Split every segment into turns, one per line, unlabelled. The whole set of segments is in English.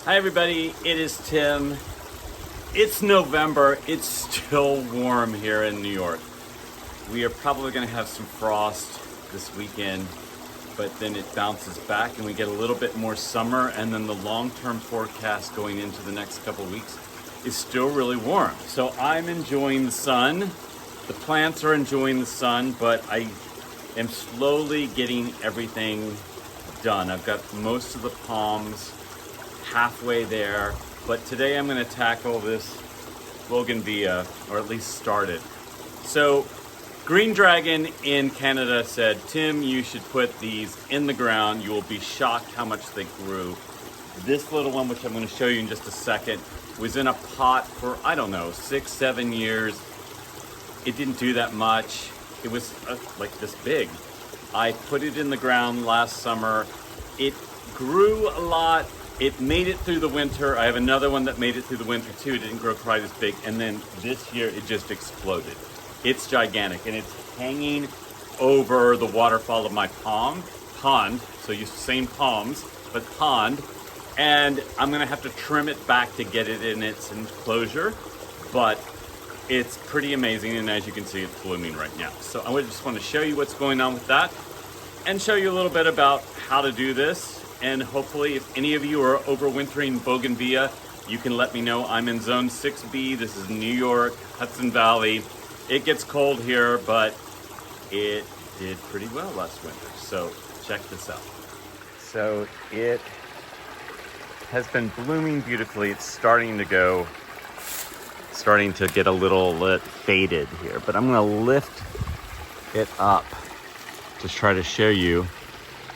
Hi everybody, it is Tim. It's November, it's still warm here in New York. We are probably gonna have some frost this weekend, but then it bounces back and we get a little bit more summer, and then the long-term forecast going into the next couple of weeks is still really warm. So I'm enjoying the sun. The plants are enjoying the sun, but I am slowly getting everything done. I've got most of the palms halfway there, but today I'm going to tackle this bougainvillea, or at least start it. So Green Dragon in Canada said, Tim, you should put these in the ground. You will be shocked how much they grew. This little one, which I'm going to show you in just a second, was in a pot for, I don't know, 6-7 years. It didn't do that much. It was like this big. I put it in the ground last summer. It grew a lot. It made it through the winter. I have another one that made it through the winter too. It didn't grow quite as big. And then this year it just exploded. It's gigantic and it's hanging over the waterfall of my pond. So you same palms, but pond. And I'm gonna have to trim it back to get it in its enclosure. But it's pretty amazing. And as you can see, it's blooming right now. So I just want to show you what's going on with that and show you a little bit about how to do this. And hopefully, if any of you are overwintering bougainvillea, you can let me know. I'm in zone 6B. This is New York, Hudson Valley. It gets cold here, but it did pretty well last winter. So check this out. So it has been blooming beautifully. It's starting to get a little faded here, but I'm gonna lift it up to try to show you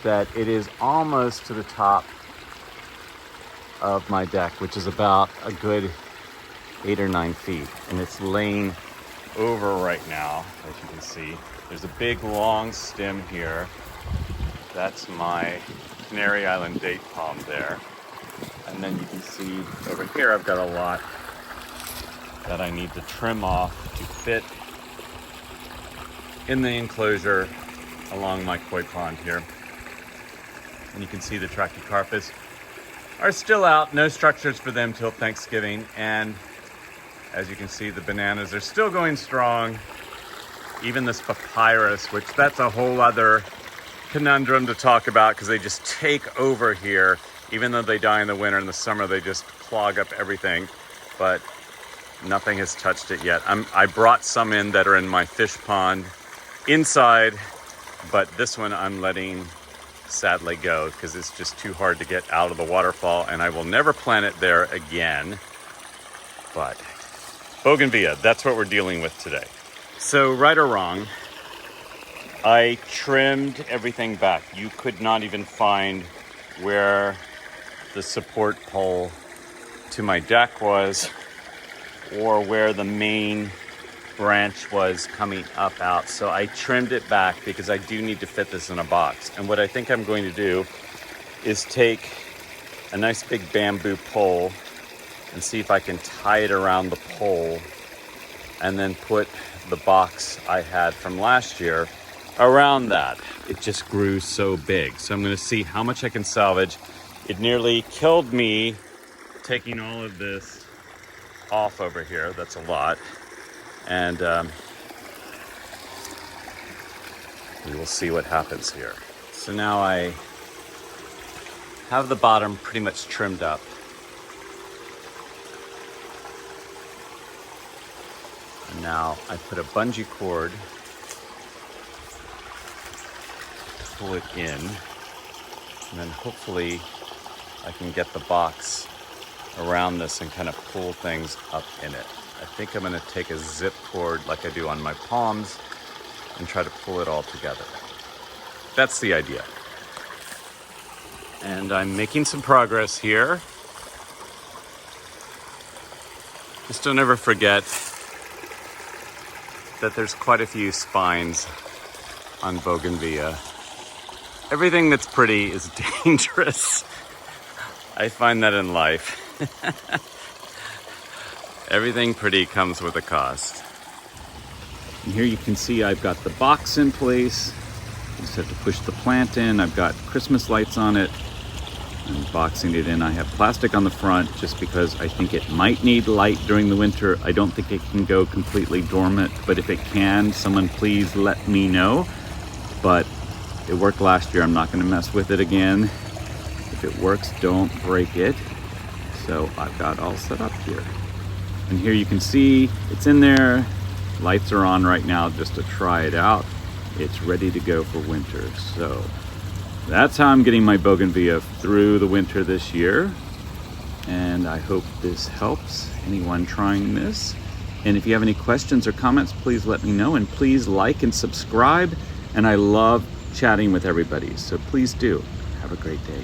that it is almost to the top of my deck, which is about a good 8 or 9 feet. And it's laying over right now, as you can see. There's a big long stem here. That's my Canary Island date palm there. And then you can see over here, I've got a lot that I need to trim off to fit in the enclosure along my koi pond here. And you can see the Trachycarpus are still out. No structures for them till Thanksgiving. And as you can see, the bananas are still going strong. Even this papyrus, which that's a whole other conundrum to talk about because they just take over here. Even though they die in the winter, in the summer, they just clog up everything. But nothing has touched it yet. I brought some in that are in my fish pond inside, but this one I'm letting sadly go because it's just too hard to get out of the waterfall, and I will never plant it there again. But bougainvillea, that's what we're dealing with today. So right or wrong, I trimmed everything back. You could not even find where the support pole to my deck was or where the main branch was coming up out. So I trimmed it back because I do need to fit this in a box. And what I think I'm going to do is take a nice big bamboo pole and see if I can tie it around the pole and then put the box I had from last year around that. It just grew so big. So I'm going to see how much I can salvage. It nearly killed me taking all of this off over here. That's a lot. And we will see what happens here. So now I have the bottom pretty much trimmed up. And now I put a bungee cord, pull it in, and then hopefully I can get the box around this and kind of pull things up in it. I think I'm gonna take a zip cord like I do on my palms and try to pull it all together. That's the idea. And I'm making some progress here. Just don't ever forget that there's quite a few spines on bougainvillea. Everything that's pretty is dangerous. I find that in life. Everything pretty comes with a cost. And here you can see I've got the box in place. I just have to push the plant in. I've got Christmas lights on it. I'm boxing it in. I have plastic on the front just because I think it might need light during the winter. I don't think it can go completely dormant, but if it can, someone please let me know. But it worked last year. I'm not going to mess with it again. If it works, don't break it. So I've got all set up here. And here you can see it's in there. Lights are on right now just to try it out. It's ready to go for winter. So that's how I'm getting my bougainvillea through the winter this year. And I hope this helps anyone trying this. And if you have any questions or comments, please let me know. And please like and subscribe. And I love chatting with everybody. So please do. Have a great day.